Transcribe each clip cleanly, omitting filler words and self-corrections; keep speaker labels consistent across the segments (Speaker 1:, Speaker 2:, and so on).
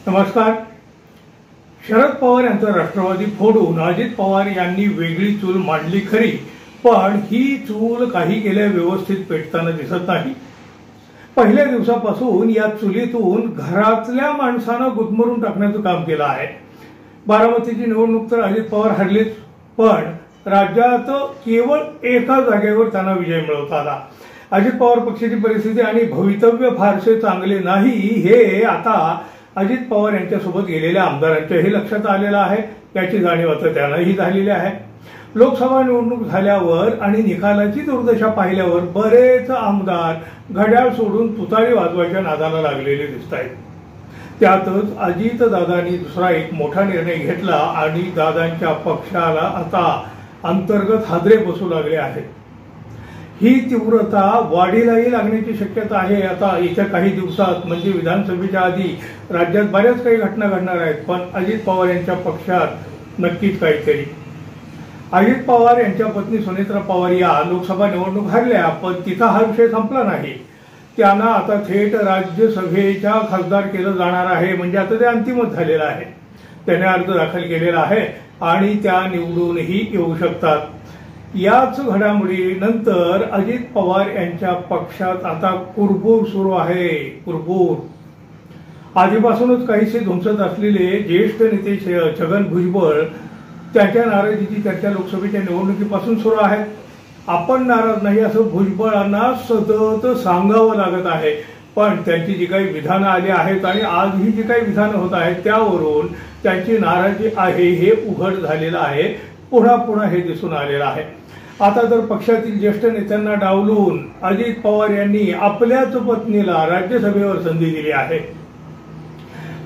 Speaker 1: नमस्कार. शरद पवार यांचा राष्ट्रवादी फोडून अजित पवार यांनी वेगळी चूल मांडली खरी, पण ही चूल काही केल्या व्यवस्थित पेटताना दिसत नाही. पहिल्या दिवसापासून या चुलीतून घरातल्या माणसांना गुदमरून टाकण्याचं काम केलं आहे. बारामतीची निवडणूक तर अजित पवार हरलीच, पण राज्यात केवळ एका जागेवर त्यांना विजय मिळवता आला. अजित पवार पक्षाची परिस्थिती आणि भवितव्य फारसे चांगले नाही हे आता अजित पवार यांच्यासोबत गेलेल्या आमदारांच्याही लक्षात आलेलं आहे. याची जाणीव आता त्यांनाही झालेली आहे. लोकसभा निवडणूक झाल्यावर आणि निकालाची दुर्दशा पाहिल्यावर बरेच आमदार घड्याळ सोडून तुतारी वाजवायच्या नादाला लागलेले दिसत आहेत. त्यातच अजित दादांनी दुसरा एक मोठा निर्णय घेतला आणि दादांच्या पक्षाला आता अंतर्गत हादरे बसू लागले आहेत. ही तीव्रता वाढीलाही लागण्याची शक्यता आहे. आता येत्या काही दिवसात म्हणजे विधानसभेच्या आधी राज्यात बऱ्याच काही घटना घडणार आहेत, पण अजित पवार यांच्या पक्षात नक्कीच काहीतरी. अजित पवार यांच्या पत्नी सुनेत्रा पवार या लोकसभा निवडणूक हरल्या, पण तिचा हा विषय संपला नाही. त्यांना आता थेट राज्यसभेच्या खासदार केलं जाणार आहे. म्हणजे आता ते अंतिमच झालेलं आहे. त्याने अर्ज दाखल केलेला आहे आणि त्या निवडूनही येऊ शकतात. याच घडामोडीनंतर अजित पवार यांच्या पक्षात आता कुरबूर सुरू आहे. कुरबूर आधीपासूनच काहीसे धुमसत असलेले ज्येष्ठ नेते छगन भुजबळ त्याच्या नाराजीची चर्चा लोकसभेच्या निवडणुकीपासून सुरू आहे. आपण नाराज नाही असं भुजबळांना सतत सांगावं लागत आहे, पण त्यांची जी काही विधानं आली आहेत आणि आज ही जी काही विधानं होत आहेत त्यावरून त्यांची नाराजी आहे हे उघड झालेलं आहे. पुन्हा पुन्हा हे दिसून आलेलं आहे. आता तर पक्षातील ज्येष्ठ नेत्यांना डावलून अजित पवार यांनी आपल्याच पत्नीला राज्यसभेवर संधी दिली आहे.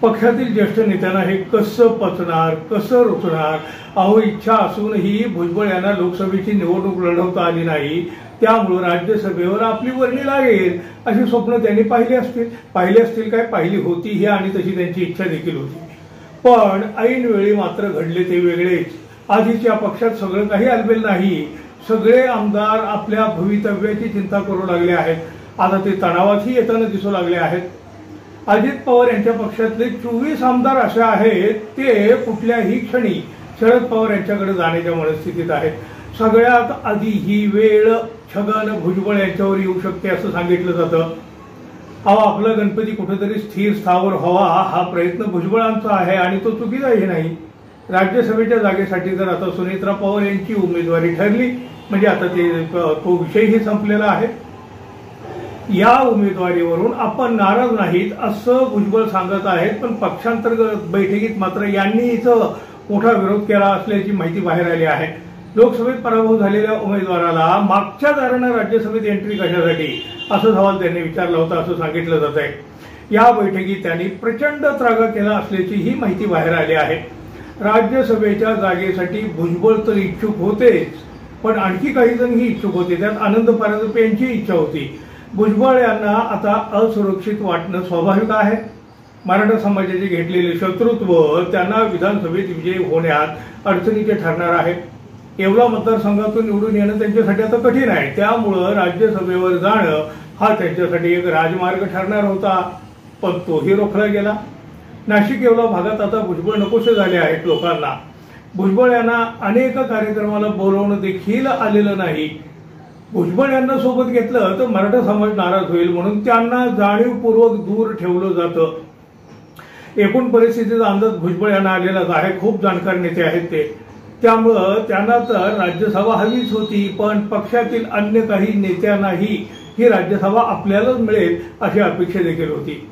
Speaker 1: पक्षातील ज्येष्ठ नेत्यांना हे कसं पचणार, कसं रुचणार? अहो, इच्छा असूनही भुजबळ यांना लोकसभेची निवडणूक लढवता आली नाही. त्यामुळे राज्यसभेवर आपली वर्णी लागेल अशी स्वप्न त्यांनी पाहिली असतील काय, पाहिली होती ही आणि तशी त्यांची इच्छा देखील होती. पण ऐन वेळी मात्र घडले ते वेगळेच. आधीच्या पक्षात सगळं काही आलबेल नाही. सगळे आमदार आपल्या भवितव्याची चिंता करू लागले आहेत. आता ते तणावातही येताना दिसू लागले आहेत. अजित पवार यांच्या पक्षातले 24 आमदार असे आहेत ते कुठल्याही क्षणी शरद पवार यांच्याकडे जाण्याच्या मनस्थितीत आहेत. सगळ्यात आधी ही वेळ छगन भुजबळ यांच्यावर येऊ शकते असं सांगितलं जातं. अहो, आपला गणपती कुठेतरी स्थिर स्थावर व्हावा हा प्रयत्न भुजबळांचा आहे आणि तो चुकीचाही नाही. राज्यसभेच्या जागेसाठी जर आता सुनेत्रा पवार यांची उमेदवारी ठरली म्हणजे आता तो विषयही संपलेला आहे. या उमेदवारीवरून आपण नाराज नाहीत असं भुजबळ सांगत आहेत, पण पक्षांतर्गत बैठकीत मात्र यांनी इथं मोठा विरोध केला असल्याची माहिती बाहेर आली आहे. लोकसभेत पराभव झालेल्या उमेदवाराला मागच्या दारानं राज्यसभेत एंट्री कशासाठी असा सवाल त्यांनी विचारला होता असं सांगितलं जात आहे. या बैठकीत त्यांनी प्रचंड त्रागा केला असल्याची ही माहिती बाहेर आली आहे. राज्यसभेच्या जागेसाठी भुजबळ तर इच्छुक होतेच, पण आणखी काही जण ही इच्छुक होते. त्यात आनंद परांजपे यांची इच्छा होती. भुजबळ यांना आता असुरक्षित वाटणं स्वाभाविक आहे. मराठा समाजाचे घेतलेले शत्रुत्व त्यांना विधानसभेत विजयी होण्यात अडचणीचे ठरणार आहे. येवला मतदारसंघातून निवडून येणं त्यांच्यासाठी आता कठीण आहे. त्यामुळं राज्यसभेवर जाणं हा त्यांच्यासाठी एक राजमार्ग ठरणार होता, पण तोही रोखला गेला. नाशिक येवला भागात आता भुजबळ नकोसे झाले आहेत लोकांना. भुजबळ यांना अनेक कार्यक्रमाला बोलवणं देखील आलेलं नाही. भुजबळ यांना सोबत घेतलं तर मराठा समाज नाराज होईल म्हणून त्यांना जाणीवपूर्वक दूर ठेवलं जातं. एकूण परिस्थितीचा अंदाज भुजबळ यांना आलेलाच आहे. खूप जाणकार नेते आहेत ते. त्यामुळं त्यांना तर राज्यसभा हवीच होती, पण पक्षातील अन्य काही नेत्यांनाही ही राज्यसभा आपल्यालाच मिळेल अशी अपेक्षा देखील होती.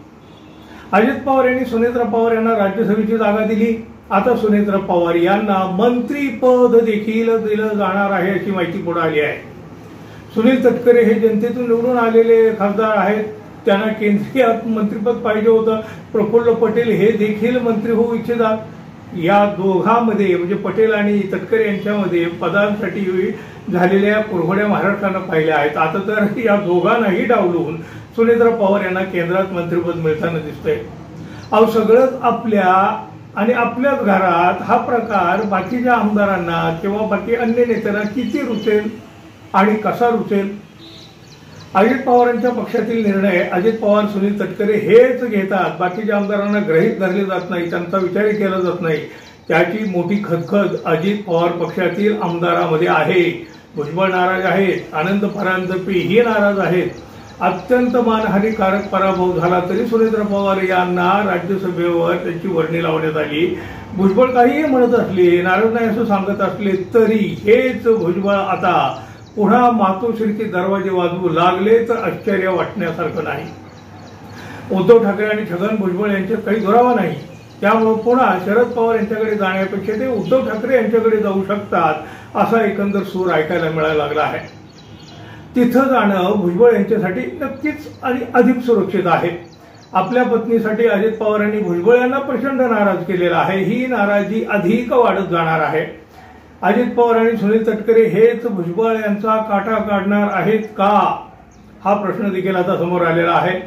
Speaker 1: अजित पवार यांनी सुनेत्रा पवार यांना राज्यसभेची जागा दिली. आता सुनेत्रा पवार यांना मंत्रीपद देखील दिलं जाणार आहे अशी माहिती पुढे आली आहे. सुनील तटकरे हे जनतेतून निवडून आलेले खासदार आहेत. त्यांना केंद्रीय मंत्रीपद पाहिजे होतं. प्रफुल्ल पटेल हे देखील मंत्री होऊ इच्छितात. या दोघांमध्ये म्हणजे पटेल आणि तटकरे यांच्यामध्ये पदांसाठी झालेल्या कुरघोड्या महाराष्ट्रानं पाहिल्या आहेत. आता तर या दोघांनाही डावलून सुनेत्रा पवार यांना केंद्रात मंत्रिपद मिळताना दिसतंय. अहो, सगळंच आपल्या आणि आपल्याच घरात हा प्रकार बाकीच्या आमदारांना किंवा बाकी अन्य नेत्यांना किती रुचेल आणि कसा रुचेल? अजित पवारांच्या पक्षातील निर्णय अजित पवार, सुनील तटकरे हेच घेतात. बाकीच्या आमदारांना गृहीत धरले जात नाही, त्यांचा विचारही केला जात नाही. त्याची मोठी खदखद अजित पवार पक्षातील आमदारांमध्ये आहे. भुजबळ नाराज आहेत, आनंद परांजपे ही नाराज आहेत. अत्यंत मानहानीकारक पराभव झाला तरी सुरेंद्र पवार यांना राज्यसभेवर त्यांची वर्णी लावण्यात आली. भुजबळ काहीही म्हणत असले, नाराज नाही असं सांगत असले तरी हेच भुजबळ आता पुन्हा मातोश्रीचे दरवाजे वाजवू लागले तर आश्चर्य वाटण्यासारखं नाही. उद्धव ठाकरे आणि छगन भुजबळ यांच्यात काही दुरावा नाही. त्यामुळे पुन्हा शरद पवार यांच्याकडे जाण्यापेक्षा ते उद्धव ठाकरे यांच्याकडे जाऊ शकतात असा एकंदर सूर ऐकायला मिळायला लागला आहे. तिथं जाणं भुजबळ यांच्यासाठी नक्कीच आणि अधिक सुरक्षित आहे. आपल्या पत्नीसाठी अजित पवारांनी भुजबळ यांना प्रचंड नाराज केलेला आहे. ही नाराजी अधिक वाढत जाणार आहे. अजित पवार आणि सुनील तटकरे हेच भुजबळ यांचा काटा काढणार आहेत का, हा प्रश्न देखील आता समोर आलेला आहे.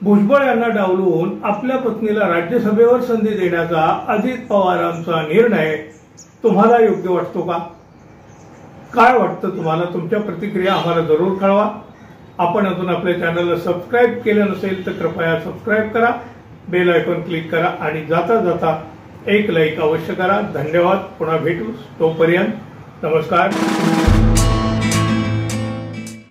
Speaker 1: भुजबळ यांना डावलून आपल्या पत्नीला राज्यसभेवर संधी देण्याचा अजित पवारांचा निर्णय तुम्हाला योग्य वाटतो का? काय वाटतं तुम्हाला? तुमच्या प्रतिक्रिया आम्हाला जरूर कळवा. आपण अजून आपल्या चॅनलला सबस्क्राईब केलं नसेल तर कृपया सबस्क्राईब करा, बेल आयकॉन क्लिक करा आणि जाता जाता एक लाईक अवश्य करा. धन्यवाद. पुन्हा भेटू. तोपर्यंत नमस्कार.